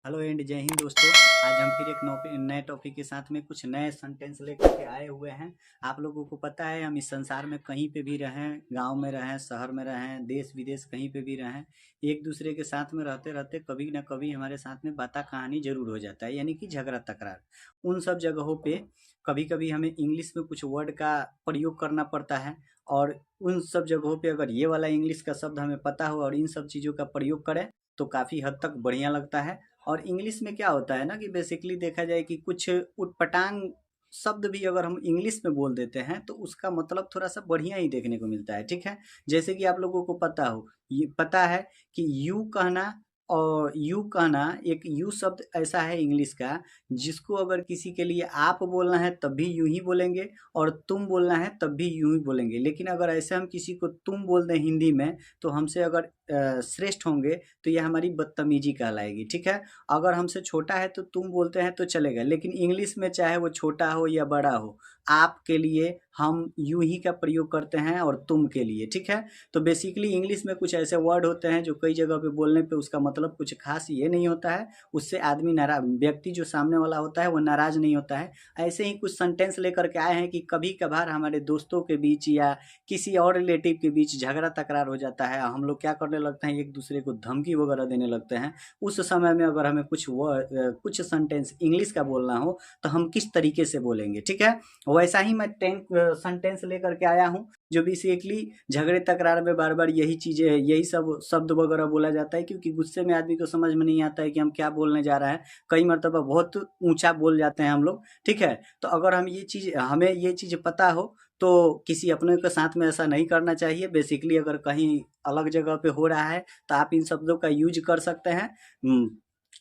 Hello and जय हिंद दोस्तों। आज हम फिर एक नए टॉपिक के साथ में कुछ नए सेंटेंस लेकर के आए हुए हैं। आप लोगों को पता है, हम इस संसार में कहीं पे भी रहें, गांव में रहें, शहर में रहें, देश विदेश कहीं पे भी रहें, एक दूसरे के साथ में रहते रहते कभी ना कभी हमारे साथ में बाता कहानी जरूर हो जाता है, यानी कि झगड़ा तकरार। उन सब जगहों पे कभी कभी हमें इंग्लिश में कुछ वर्ड का प्रयोग करना पड़ता है, और उन सब जगहों पे अगर ये वाला इंग्लिश का शब्द हमें पता हो और इन सब चीज़ों का प्रयोग करें तो काफ़ी हद तक बढ़िया लगता है। और इंग्लिश में क्या होता है ना कि बेसिकली देखा जाए कि कुछ उटपटांग शब्द भी अगर हम इंग्लिश में बोल देते हैं तो उसका मतलब थोड़ा सा बढ़िया ही देखने को मिलता है। ठीक है, जैसे कि आप लोगों को पता हो, ये पता है कि यू कहना और यू कहना, एक यू शब्द ऐसा है इंग्लिश का जिसको अगर किसी के लिए आप बोलना है तब भी यूं ही बोलेंगे और तुम बोलना है तब भी यूं ही बोलेंगे। लेकिन अगर ऐसे हम किसी को तुम बोल दें हिंदी में तो हमसे अगर श्रेष्ठ होंगे तो ये हमारी बदतमीजी कहलाएगी। ठीक है, अगर हमसे छोटा है तो तुम बोलते हैं तो चलेगा, लेकिन इंग्लिश में चाहे वो छोटा हो या बड़ा हो, आप के लिए हम यू ही का प्रयोग करते हैं और तुम के लिए। ठीक है, तो बेसिकली इंग्लिश में कुछ ऐसे वर्ड होते हैं जो कई जगह पे बोलने पे उसका मतलब कुछ खास ये नहीं होता है, उससे आदमी नाराज, व्यक्ति जो सामने वाला होता है वो नाराज नहीं होता है। ऐसे ही कुछ सेंटेंस लेकर के आए हैं कि कभी कभार हमारे दोस्तों के बीच या किसी और रिलेटिव के बीच झगड़ा तकरार हो जाता है, हम लोग क्या करने लगते हैं, एक दूसरे को धमकी वगैरह देने लगते हैं। उस समय में अगर हमें कुछ सेंटेंस इंग्लिश का बोलना हो तो हम किस तरीके से बोलेंगे। ठीक है, वैसा ही मैं 10 सेंटेंस लेकर के आया हूँ जो बेसिकली झगड़े तकरार में बार बार यही चीजें, यही सब शब्द वगैरह बोला जाता है, क्योंकि गुस्से में आदमी को समझ में नहीं आता है कि हम क्या बोलने जा रहे हैं। कई मरतबा बहुत ऊंचा बोल जाते हैं हम लोग। ठीक है, तो अगर हमें ये चीज पता हो तो किसी अपने के साथ में ऐसा नहीं करना चाहिए। बेसिकली अगर कहीं अलग जगह पे हो रहा है तो आप इन शब्दों का यूज कर सकते हैं।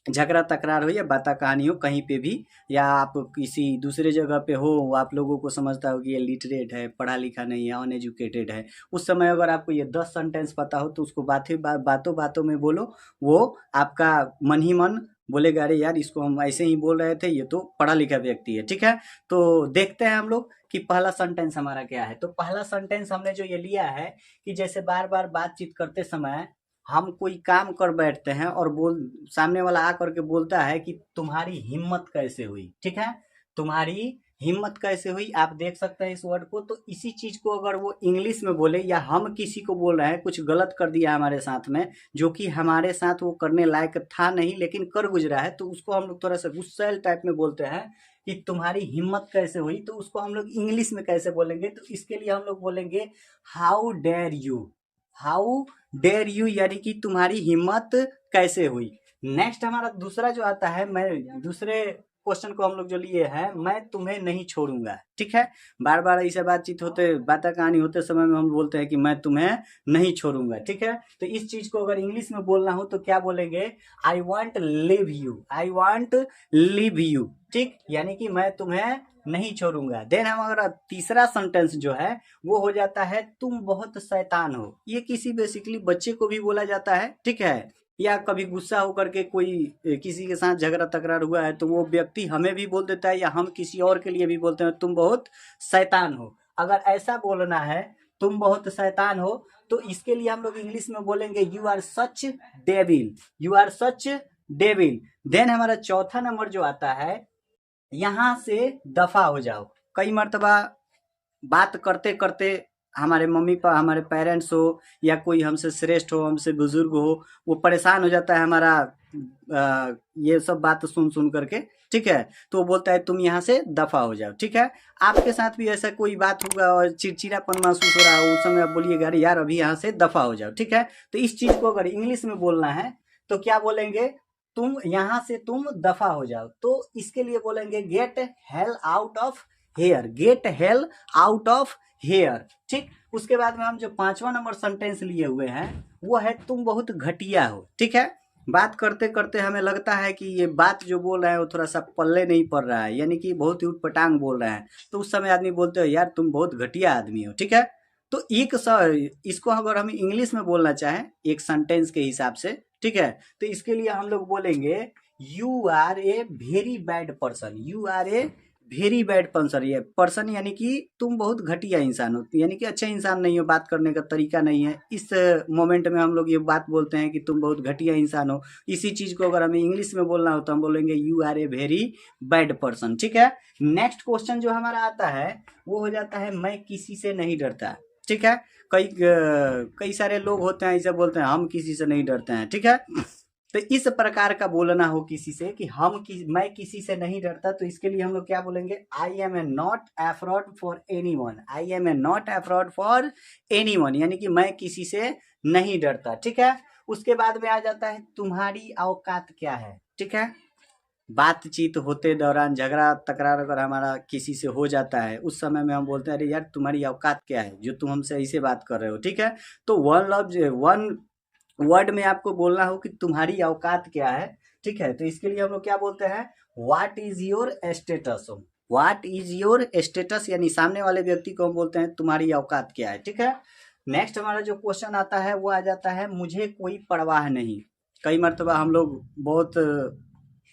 झगड़ा तकरार हो या बाता कहानी हो कहीं पे भी, या आप किसी दूसरे जगह पे हो, आप लोगों को समझता हो कि ये लिटरेट है, पढ़ा लिखा नहीं है, अनएजुकेटेड है, उस समय अगर आपको ये 10 सेंटेंस पता हो तो उसको बातों बातों में बोलो। वो आपका मन ही मन बोलेगा, अरे यार इसको हम ऐसे ही बोल रहे थे, ये तो पढ़ा लिखा व्यक्ति है। ठीक है, तो देखते हैं हम लोग कि पहला सेंटेंस हमारा क्या है। तो पहला सेंटेंस हमने जो ये लिया है कि जैसे बार बार बातचीत करते समय हम कोई काम कर बैठते हैं और सामने वाला आ करके बोलता है कि तुम्हारी हिम्मत कैसे हुई। ठीक है, तुम्हारी हिम्मत कैसे हुई, आप देख सकते हैं इस वर्ड को। तो इसी चीज को अगर वो इंग्लिश में बोले या हम किसी को बोल रहे हैं, कुछ गलत कर दिया हमारे साथ में, जो कि हमारे साथ वो करने लायक था नहीं लेकिन कर गुजरा है, तो उसको हम लोग थोड़ा सा गुस्सैल टाइप में बोलते हैं कि तुम्हारी हिम्मत कैसे हुई। तो उसको हम लोग इंग्लिश में कैसे बोलेंगे, तो इसके लिए हम लोग बोलेंगे how dare you. How dare you, यानी कि तुम्हारी हिम्मत कैसे हुई। नेक्स्ट हमारा दूसरा जो आता है, मैं दूसरे क्वेश्चन को हम लोग जो लिए हैं, मैं तुम्हें नहीं छोड़ूंगा। ठीक है, बार बार ऐसे बातचीत होते, बात कहानी होते समय में हम बोलते हैं कि मैं तुम्हें नहीं छोड़ूंगा। ठीक है, तो इस चीज को अगर इंग्लिश में बोलना हो तो क्या बोलेंगे, I want live you, I want live you. ठीक, यानी कि मैं तुम्हें नहीं छोड़ूंगा। देन हमारा तीसरा सेंटेंस जो है वो हो जाता है तुम बहुत शैतान हो। ये किसी बेसिकली बच्चे को भी बोला जाता है। ठीक है, या कभी गुस्सा होकर के कोई किसी के साथ झगड़ा तकरार हुआ है तो वो व्यक्ति हमें भी बोल देता है, या हम किसी और के लिए भी बोलते हैं तुम बहुत शैतान हो। अगर ऐसा बोलना है तुम बहुत शैतान हो तो इसके लिए हम लोग इंग्लिश में बोलेंगे you are such devil, you are such devil. Then हमारा चौथा नंबर जो आता है, यहाँ से दफा हो जाओ। कई मर्तबा बात करते करते हमारे मम्मी पापा, हमारे पेरेंट्स हो या कोई हमसे श्रेष्ठ हो, हमसे बुजुर्ग हो, वो परेशान हो जाता है हमारा ये सब बात सुन सुन करके। ठीक है, तो वो बोलता है तुम यहाँ से दफा हो जाओ। ठीक है, आपके साथ भी ऐसा कोई बात होगा और चिड़चिड़ापन महसूस हो रहा है, उस समय आप बोलिएगा अरे यार अभी यहाँ से दफा हो जाओ। ठीक है, तो इस चीज को अगर इंग्लिश में बोलना है तो क्या बोलेंगे, तुम यहाँ से तुम दफा हो जाओ। तो इसके लिए बोलेंगे get hell out of here, get hell out of here. ठीक, उसके बाद में हम जो पांचवा नंबर सेंटेंस लिए हुए हैं वो है तुम बहुत घटिया हो। ठीक है, बात करते करते हमें लगता है कि ये बात जो बोल रहे हैं वो थोड़ा सा पल्ले नहीं पड़ रहा है, यानी कि बहुत ही उटपटांग बोल रहे हैं, तो उस समय आदमी बोलते हो यार तुम बहुत घटिया आदमी हो। ठीक है, तो इसको अगर हम इंग्लिश में बोलना चाहें एक सेंटेंस के हिसाब से, ठीक है, तो इसके लिए हम लोग बोलेंगे you are a very bad person, you are a very bad person, ये पर्सन यानी कि तुम बहुत घटिया इंसान हो, यानी कि अच्छा इंसान नहीं हो, बात करने का तरीका नहीं है। इस मोमेंट में हम लोग ये बात बोलते हैं कि तुम बहुत घटिया इंसान हो। इसी चीज को अगर हमें इंग्लिश में बोलना हो तो हम बोलेंगे you are a very bad person. ठीक है, नेक्स्ट क्वेश्चन जो हमारा आता है वो हो जाता है मैं किसी से नहीं डरता। ठीक है, कई सारे लोग होते हैं ऐसे बोलते हैं हम किसी से नहीं डरते हैं। ठीक है, तो इस प्रकार का बोलना हो किसी से कि मैं किसी से नहीं डरता, तो इसके लिए हम लोग क्या बोलेंगे, I am a not afraid for anyone. I am a not afraid for anyone, यानी कि मैं किसी से नहीं डरता। ठीक है, उसके बाद में आ जाता है तुम्हारी औकात क्या है। ठीक है, बातचीत होते दौरान झगड़ा तकरार अगर हमारा किसी से हो जाता है उस समय में हम बोलते हैं अरे यार तुम्हारी औकात क्या है जो तुम हमसे ऐसे बात कर रहे हो। ठीक है, तो वन वर्ड में आपको बोलना हो कि तुम्हारी औकात क्या है। ठीक है, तो इसके लिए हम लोग क्या बोलते हैं, what is your status. What is your status, यानी सामने वाले व्यक्ति को हम बोलते हैं तुम्हारी औकात क्या है। ठीक है, नेक्स्ट हमारा जो क्वेश्चन आता है वो आ जाता है मुझे कोई परवाह नहीं। कई मर्तबा हम लोग बहुत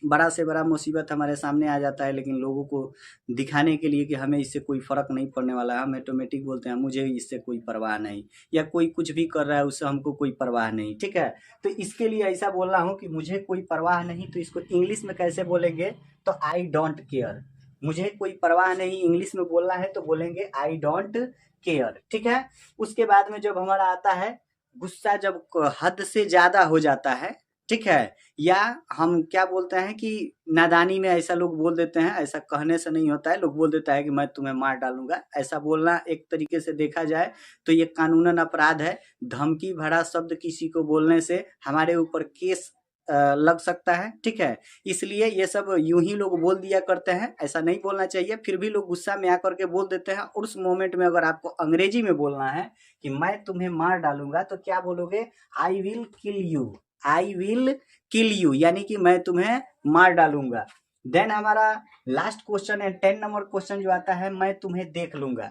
बड़ा से बड़ा मुसीबत हमारे सामने आ जाता है, लेकिन लोगों को दिखाने के लिए कि हमें इससे कोई फर्क नहीं पड़ने वाला है, हम ऑटोमेटिक बोलते हैं मुझे इससे कोई परवाह नहीं, या कोई कुछ भी कर रहा है उससे हमको कोई परवाह नहीं। ठीक है, तो इसके लिए ऐसा बोलना हो कि मुझे कोई परवाह नहीं, तो इसको इंग्लिश में कैसे बोलेंगे, तो आई डोंट केयर। मुझे कोई परवाह नहीं इंग्लिश में बोलना है तो बोलेंगे आई डोंट केयर। ठीक है, उसके बाद में जब हमारा आता है गुस्सा जब हद से ज्यादा हो जाता है, ठीक है, या हम क्या बोलते हैं कि नादानी में ऐसा लोग बोल देते हैं, ऐसा कहने से नहीं होता है, लोग बोल देता है कि मैं तुम्हें मार डालूंगा। ऐसा बोलना एक तरीके से देखा जाए तो ये कानूनन अपराध है। धमकी भरा शब्द किसी को बोलने से हमारे ऊपर केस लग सकता है। ठीक है, इसलिए ये सब यूं ही लोग बोल दिया करते हैं, ऐसा नहीं बोलना चाहिए। फिर भी लोग गुस्सा में आकर के बोल देते हैं, और उस मोमेंट में अगर आपको अंग्रेजी में बोलना है कि मैं तुम्हें मार डालूंगा तो क्या बोलोगे, I will kill you. I will kill you, यानी कि मैं तुम्हें मार डालूंगा। देन हमारा लास्ट क्वेश्चन है 10 नंबर क्वेश्चन जो आता है मैं तुम्हें देख लूंगा।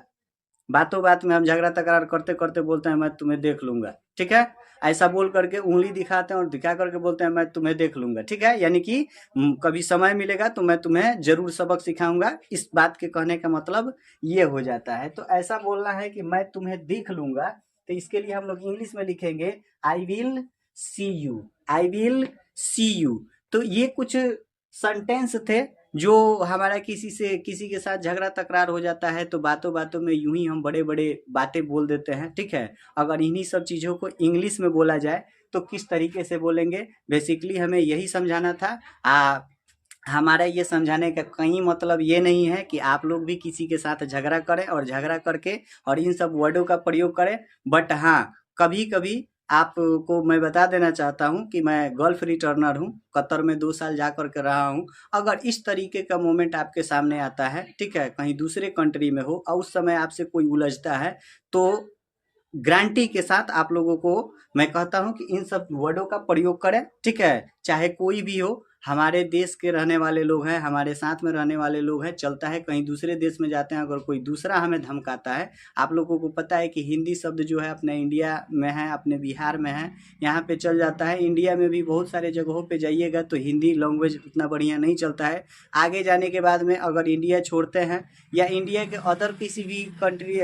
बातों बात में हम झगड़ा तकरार करते करते बोलते हैं मैं तुम्हें देख लूंगा। ठीक है, ऐसा बोल करके उंगली दिखाते हैं और दिखा करके बोलते हैं मैं तुम्हें देख लूंगा। ठीक है, यानी कि कभी समय मिलेगा तो मैं तुम्हें जरूर सबक सिखाऊंगा। इस बात के कहने का मतलब ये हो जाता है। तो ऐसा बोलना है कि मैं तुम्हें देख लूंगा, तो इसके लिए हम लोग इंग्लिश में लिखेंगे I will see you. I will see you. तो ये कुछ सेंटेंस थे जो हमारा किसी के साथ झगड़ा तकरार हो जाता है तो बातों बातों में यूं ही हम बड़े बड़े बातें बोल देते हैं। ठीक है, अगर इन्हीं सब चीज़ों को इंग्लिश में बोला जाए तो किस तरीके से बोलेंगे, बेसिकली हमें यही समझाना था। हमारा ये समझाने का कहीं मतलब ये नहीं है कि आप लोग भी किसी के साथ झगड़ा करें और झगड़ा करके और इन सब वर्डों का प्रयोग करें। बट हाँ, कभी कभी आपको मैं बता देना चाहता हूं कि मैं गल्फ रिटर्नर हूं, कतर में 2 साल जा करके रहा हूं। अगर इस तरीके का मोमेंट आपके सामने आता है, ठीक है, कहीं दूसरे कंट्री में हो और उस समय आपसे कोई उलझता है, तो गारंटी के साथ आप लोगों को मैं कहता हूं कि इन सब वर्डों का प्रयोग करें। ठीक है, चाहे कोई भी हो, हमारे देश के रहने वाले लोग हैं, हमारे साथ में रहने वाले लोग हैं, चलता है कहीं दूसरे देश में जाते हैं अगर कोई दूसरा हमें धमकाता है। आप लोगों को पता है कि हिंदी शब्द जो है अपने इंडिया में है, अपने बिहार में है, यहाँ पे चल जाता है। इंडिया में भी बहुत सारे जगहों पे जाइएगा तो हिंदी लैंग्वेज उतना बढ़िया नहीं चलता है। आगे जाने के बाद में अगर इंडिया छोड़ते हैं या इंडिया के अदर किसी भी कंट्री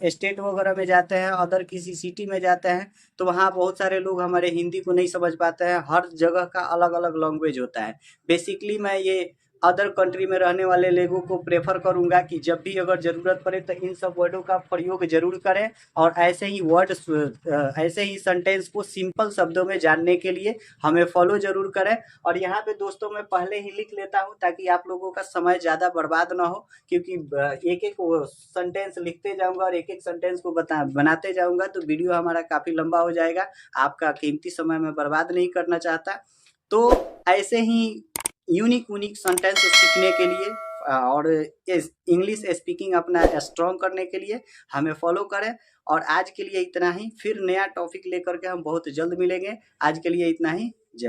स्टेट वगैरह में जाते हैं, अदर किसी सिटी में जाते हैं, तो वहाँ बहुत सारे लोग हमारे हिंदी को नहीं समझ पाते हैं। हर जगह का अलग अलग लैंग्वेज होता है। बेसिकली मैं ये अदर कंट्री में रहने वाले लोगों को प्रेफर करूंगा कि जब भी अगर ज़रूरत पड़े तो इन सब वर्डों का प्रयोग जरूर करें, और ऐसे ही ऐसे ही सेंटेंस को सिंपल शब्दों में जानने के लिए हमें फॉलो जरूर करें। और यहाँ पे दोस्तों मैं पहले ही लिख लेता हूँ ताकि आप लोगों का समय ज़्यादा बर्बाद ना हो, क्योंकि एक एक सेंटेंस लिखते जाऊँगा और एक एक सेंटेंस को बनाते जाऊँगा तो वीडियो हमारा काफ़ी लंबा हो जाएगा। आपका कीमती समय मैं बर्बाद नहीं करना चाहता। तो ऐसे ही यूनिक सेंटेंस सीखने के लिए और इंग्लिश स्पीकिंग अपना स्ट्रॉन्ग करने के लिए हमें फॉलो करें। और आज के लिए इतना ही, फिर नया टॉपिक लेकर के हम बहुत जल्द मिलेंगे। आज के लिए इतना ही।